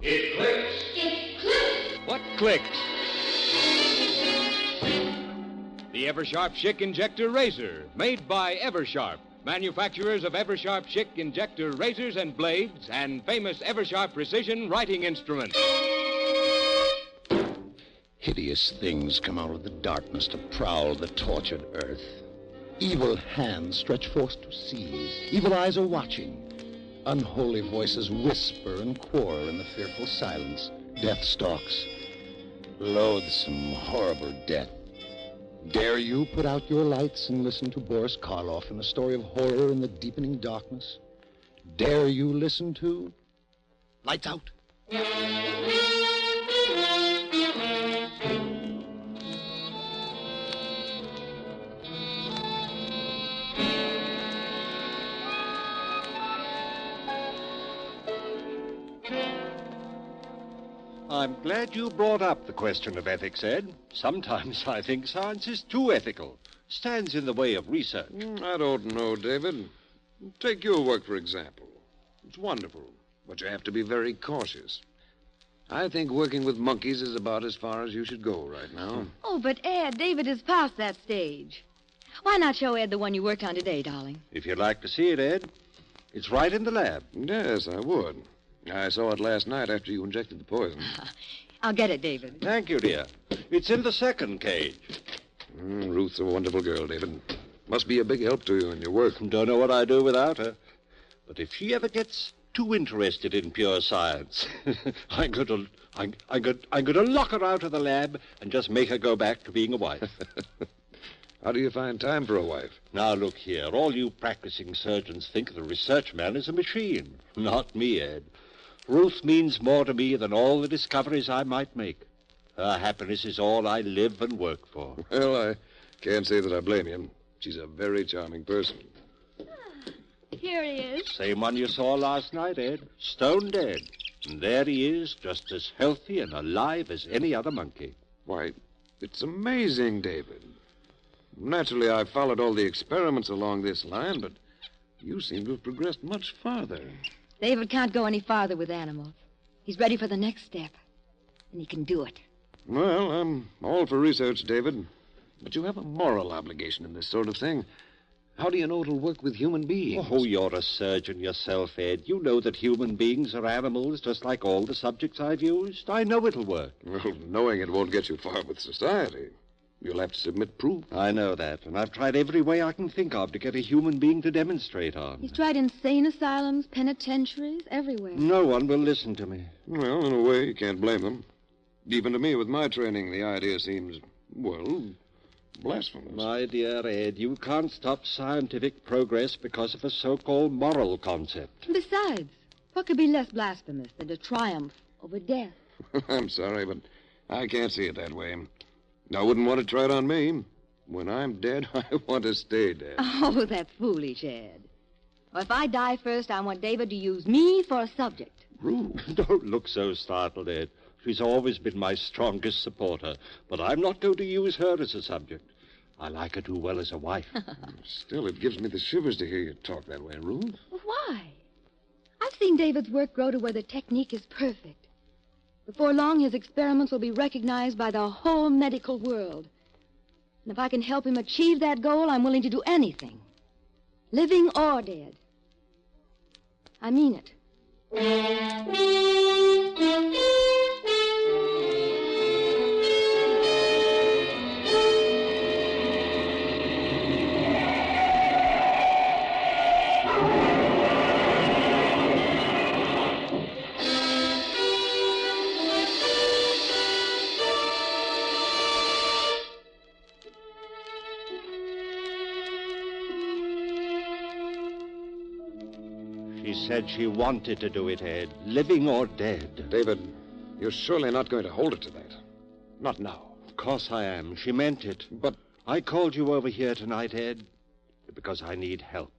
It clicks. It clicks. What clicks? The Eversharp Schick Injector Razor, made by Eversharp, manufacturers of Eversharp Schick Injector Razors and Blades and famous Eversharp Precision Writing Instrument. Hideous things come out of the darkness to prowl the tortured earth. Evil hands stretch forth to seize. Evil eyes are watching. Unholy voices whisper and quarrel in the fearful silence. Death stalks. Loathsome, horrible death. Dare you put out your lights and listen to Boris Karloff in a story of horror in the deepening darkness? Dare you listen to... Lights out! I'm glad you brought up the question of ethics, Ed. Sometimes I think science is too ethical. Stands in the way of research. I don't know, David. Take your work, for example. It's wonderful, but you have to be very cautious. I think working with monkeys is about as far as you should go right now. Oh, but Ed, David is past that stage. Why not show Ed the one you worked on today, darling? If you'd like to see it, Ed, it's right in the lab. Yes, I would. I saw it last night after you injected the poison. I'll get it, David. Thank you, dear. It's in the second cage. Ruth's a wonderful girl, David. Must be a big help to you in your work. Don't know what I'd do without her. But if she ever gets too interested in pure science, I'm going to lock her out of the lab and just make her go back to being a wife. How do you find time for a wife? Now, look here. All you practicing surgeons think the research man is a machine. Not me, Ed. Ruth means more to me than all the discoveries I might make. Her happiness is all I live and work for. Well, I can't say that I blame you. She's a very charming person. Here he is. Same one you saw last night, Ed. Stone dead. And there he is, just as healthy and alive as any other monkey. Why, it's amazing, David. Naturally, I've followed all the experiments along this line, but you seem to have progressed much farther. David can't go any farther with animals. He's ready for the next step, and he can do it. Well, I'm all for research, David. But you have a moral obligation in this sort of thing. How do you know it'll work with human beings? Oh, you're a surgeon yourself, Ed. You know that human beings are animals just like all the subjects I've used. I know it'll work. Well, knowing it won't get you far with society. You'll have to submit proof. I know that, and I've tried every way I can think of to get a human being to demonstrate on. He's tried insane asylums, penitentiaries, everywhere. No one will listen to me. Well, in a way, you can't blame them. Even to me, with my training, the idea seems, well, blasphemous. My dear Ed, you can't stop scientific progress because of a so-called moral concept. Besides, what could be less blasphemous than to triumph over death? I'm sorry, but I can't see it that way. I wouldn't want to try it on me. When I'm dead, I want to stay dead. Oh, that's foolish, Ed. Well, if I die first, I want David to use me for a subject. Ruth. Don't look so startled, Ed. She's always been my strongest supporter, but I'm not going to use her as a subject. I like her too well as a wife. Still, it gives me the shivers to hear you talk that way, Ruth. Well, why? I've seen David's work grow to where the technique is perfect. Before long, his experiments will be recognized by the whole medical world. And if I can help him achieve that goal, I'm willing to do anything. Living or dead. I mean it. She said she wanted to do it, Ed, living or dead. David, you're surely not going to hold her to that. Not now. Of course I am. She meant it. But I called you over here tonight, Ed, because I need help.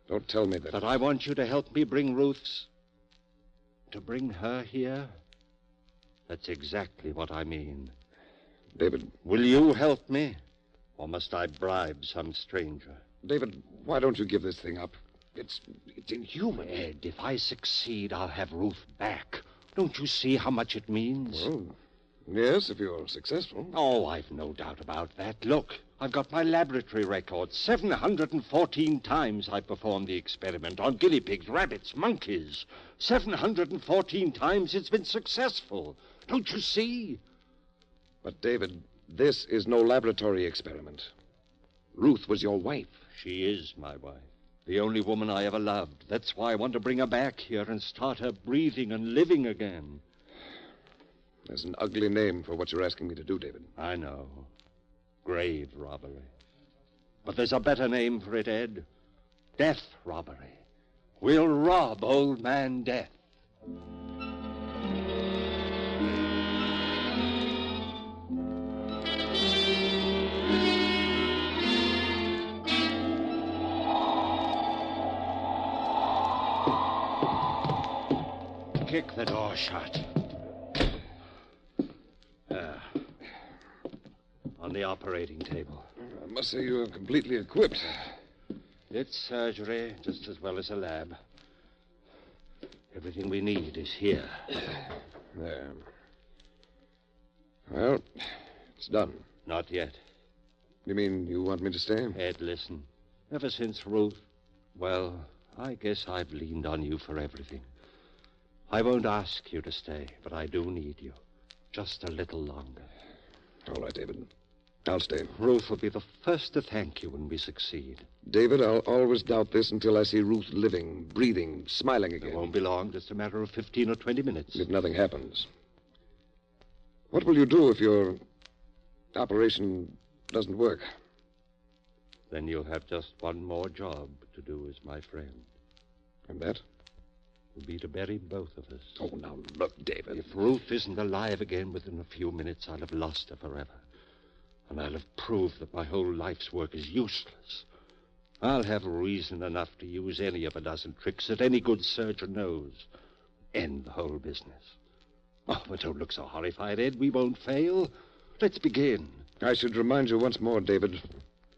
don't tell me that. But I want you to help me bring Ruth's... to bring her here. That's exactly what I mean. David. Will you help me? Or must I bribe some stranger? David, why don't you give this thing up? It's inhuman. Ed, if I succeed, I'll have Ruth back. Don't you see how much it means? Well, yes, if you're successful. Oh, I've no doubt about that. Look, I've got my laboratory record. 714 times I performed the experiment on guinea pigs, rabbits, monkeys. 714 times it's been successful. Don't you see? But, David, this is no laboratory experiment. Ruth was your wife. She is my wife. The only woman I ever loved. That's why I want to bring her back here and start her breathing and living again. There's an ugly name for what you're asking me to do, David. I know. Grave robbery. But there's a better name for it, Ed. Death robbery. We'll rob old man Death. Kick the door shut. On the operating table. I must say you're completely equipped. It's surgery just as well as a lab. Everything we need is here. There. Well, it's done. Not yet. You mean you want me to stay? Ed, listen. Ever since Ruth, well, I guess I've leaned on you for everything. I won't ask you to stay, but I do need you. Just a little longer. All right, David. I'll stay. Ruth will be the first to thank you when we succeed. David, I'll always doubt this until I see Ruth living, breathing, smiling again. It won't be long, just a matter of 15 or 20 minutes. If nothing happens. What will you do if your operation doesn't work? Then you'll have just one more job to do as my friend. And that? Will be to bury both of us. Oh, now look, David. If Ruth isn't alive again within a few minutes, I'll have lost her forever. And I'll have proved that my whole life's work is useless. I'll have reason enough to use any of a dozen tricks that any good surgeon knows. End the whole business. Oh, but don't look so horrified, Ed. We won't fail. Let's begin. I should remind you once more, David,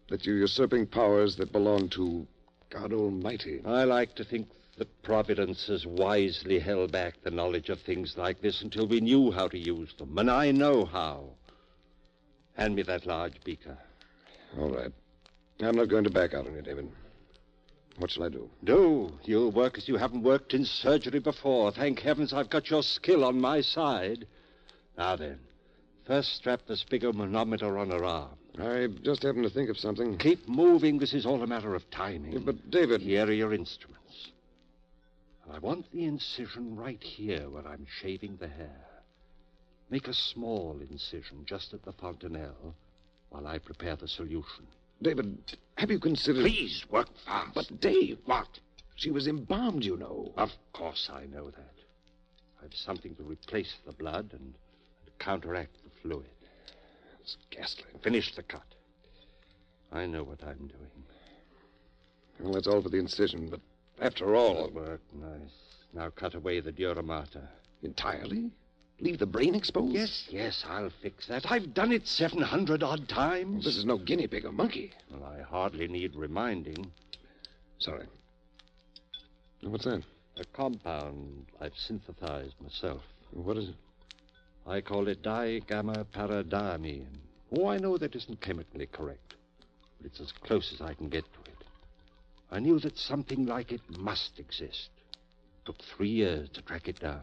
that you're usurping powers that belong to God Almighty. I like to think that Providence has wisely held back the knowledge of things like this until we knew how to use them, and I know how. Hand me that large beaker. All right. I'm not going to back out on you, David. What shall I do? Do. You'll work as you haven't worked in surgery before. Thank heavens I've got your skill on my side. Now then, first strap the sphygmomanometer on her arm. I just happened to think of something. Keep moving. This is all a matter of timing. Yeah, but, David... Here are your instruments. I want the incision right here where I'm shaving the hair. Make a small incision just at the fontanelle while I prepare the solution. David, have you considered... Please, work fast. But, Dave... What? She was embalmed, you know. Of course I know that. I've something to replace the blood and counteract the fluid. It's ghastly. Finish the cut. I know what I'm doing. Well, that's all for the incision, but after all... Good work, nice. Now cut away the dura mater. Entirely? Leave the brain exposed? Yes, I'll fix that. I've done it 700-odd times. Well, this is no guinea pig or monkey. Well, I hardly need reminding. Sorry. What's that? A compound I've synthesized myself. What is it? I call it digamma-paradiamine. Oh, I know that isn't chemically correct, but it's as close as I can get to it. I knew that something like it must exist. Took 3 years to track it down.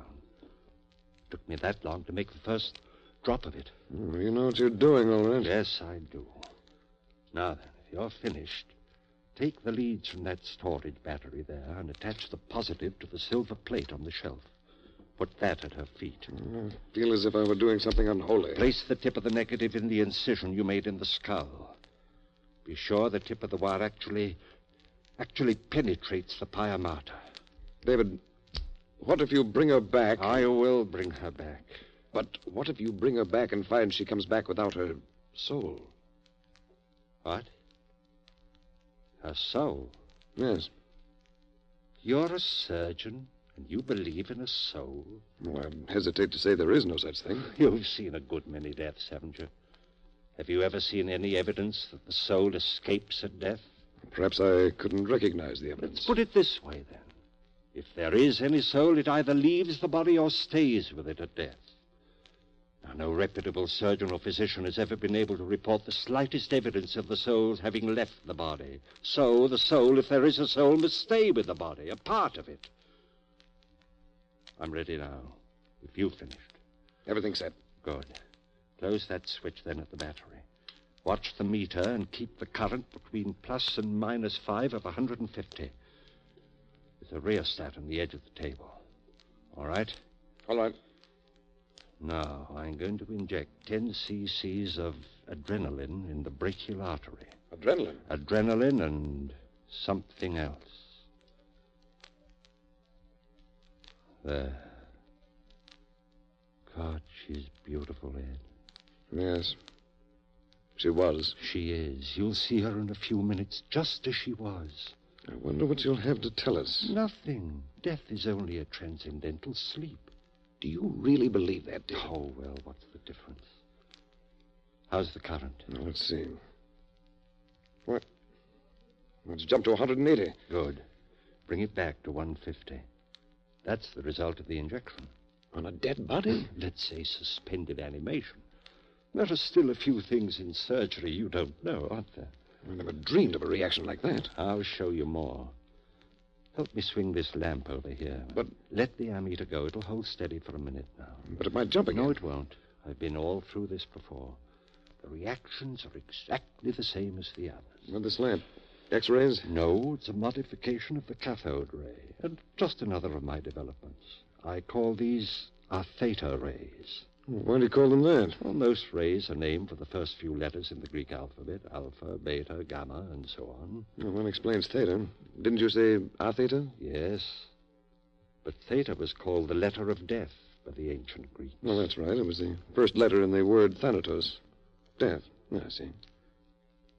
Took me that long to make the first drop of it. Oh, you know what you're doing, all right. Yes, I do. Now then, if you're finished, take the leads from that storage battery there and attach the positive to the silver plate on the shelf. Put that at her feet. I feel as if I were doing something unholy. Place the tip of the negative in the incision you made in the skull. Be sure the tip of the wire actually penetrates the pia mater. David, what if you bring her back? I will bring her back. But what if you bring her back and find she comes back without her soul? What? Her soul? Yes. You're a surgeon, and you believe in a soul? Well, I hesitate to say there is no such thing. You've seen a good many deaths, haven't you? Have you ever seen any evidence that the soul escapes at death? Perhaps I couldn't recognize the evidence. Let's put it this way, then. If there is any soul, it either leaves the body or stays with it at death. Now, no reputable surgeon or physician has ever been able to report the slightest evidence of the soul's having left the body. So the soul, if there is a soul, must stay with the body, a part of it. I'm ready now, if you've finished. Everything's set. Good. Close that switch then at the battery. Watch the meter and keep the current between plus and minus 5 of 150. There's a rheostat on the edge of the table. All right? All right. Now, I'm going to inject 10 cc's of adrenaline in the brachial artery. Adrenaline? Adrenaline and something else. There. God, she's beautiful, Ed. Yes. She was. She is. You'll see her in a few minutes, just as she was. I wonder what you'll have to tell us. Nothing. Death is only a transcendental sleep. Do you really believe that, David? Oh, well, what's the difference? How's the current? Now, let's see. What? It's jumped to 180. Good. Bring it back to 150. That's the result of the injection. On a dead body? Let's say suspended animation. There are still a few things in surgery you don't know, aren't there? I never dreamed of a reaction like that. I'll show you more. Help me swing this lamp over here. But... Let the ammeter go. It'll hold steady for a minute now. But it might jump again. No, it won't. I've been all through this before. The reactions are exactly the same as the others. What, this lamp? X-rays? No, it's a modification of the cathode ray. And just another of my developments. I call these our theta rays. Why do you call them that? Well, most rays are named for the first few letters in the Greek alphabet. Alpha, beta, gamma, and so on. Well, that explains theta. Didn't you say a theta? Yes. But theta was called the letter of death by the ancient Greeks. Well, that's right. It was the first letter in the word thanatos. Death. I see.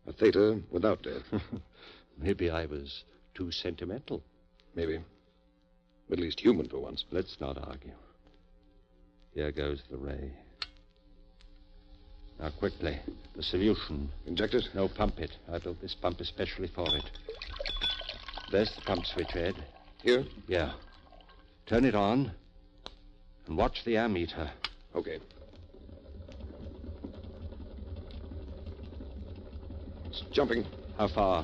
A theta without death. Maybe I was too sentimental. Maybe. At least human for once. Let's not argue. Here goes the ray. Now, quickly. The solution. Inject it? No, pump it. I built this pump especially for it. There's the pump switch, Ed. Here? Yeah. Turn it on. And watch the ammeter. Okay. It's jumping. How far?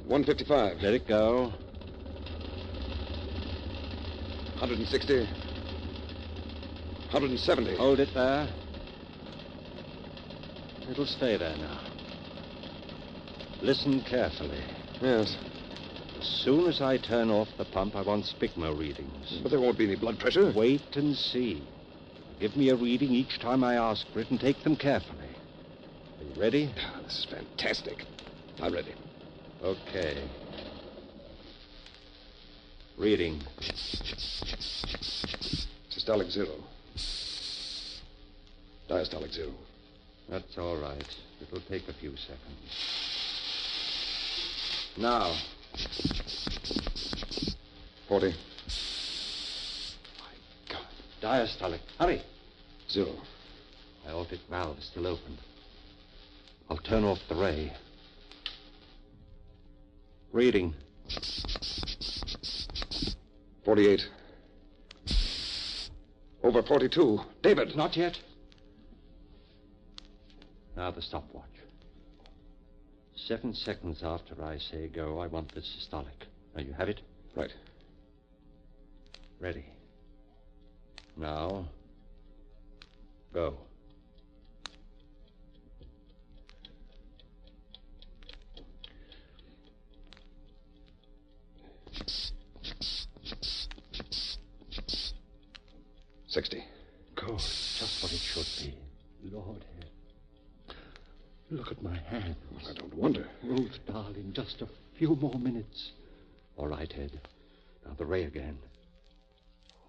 155. Let it go. 160. 170. Hold it there. It'll stay there now. Listen carefully. Yes. As soon as I turn off the pump, I want spigma readings. But there won't be any blood pressure. Wait and see. Give me a reading each time I ask for it and take them carefully. Are you ready? This is fantastic. I'm ready. Okay. Reading. Systolic 0. Diastolic 0. That's all right. It'll take a few seconds. Now. 40. My God. Diastolic. Hurry. 0. My aortic valve is still open. I'll turn off the ray. Reading. 48. Over 42. David. Not yet. Now the stopwatch. 7 seconds after I say go, I want the systolic. Now you have it? Right. Ready. Now, go. $60. Good. Just what it should be. Lord, look at my hands. Well, I don't wonder. Ruth, darling, just a few more minutes. All right, Ed. Now the ray again.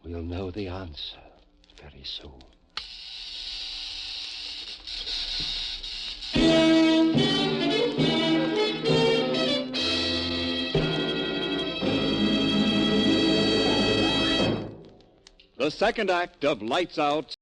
We'll know the answer very soon. The second act of Lights Out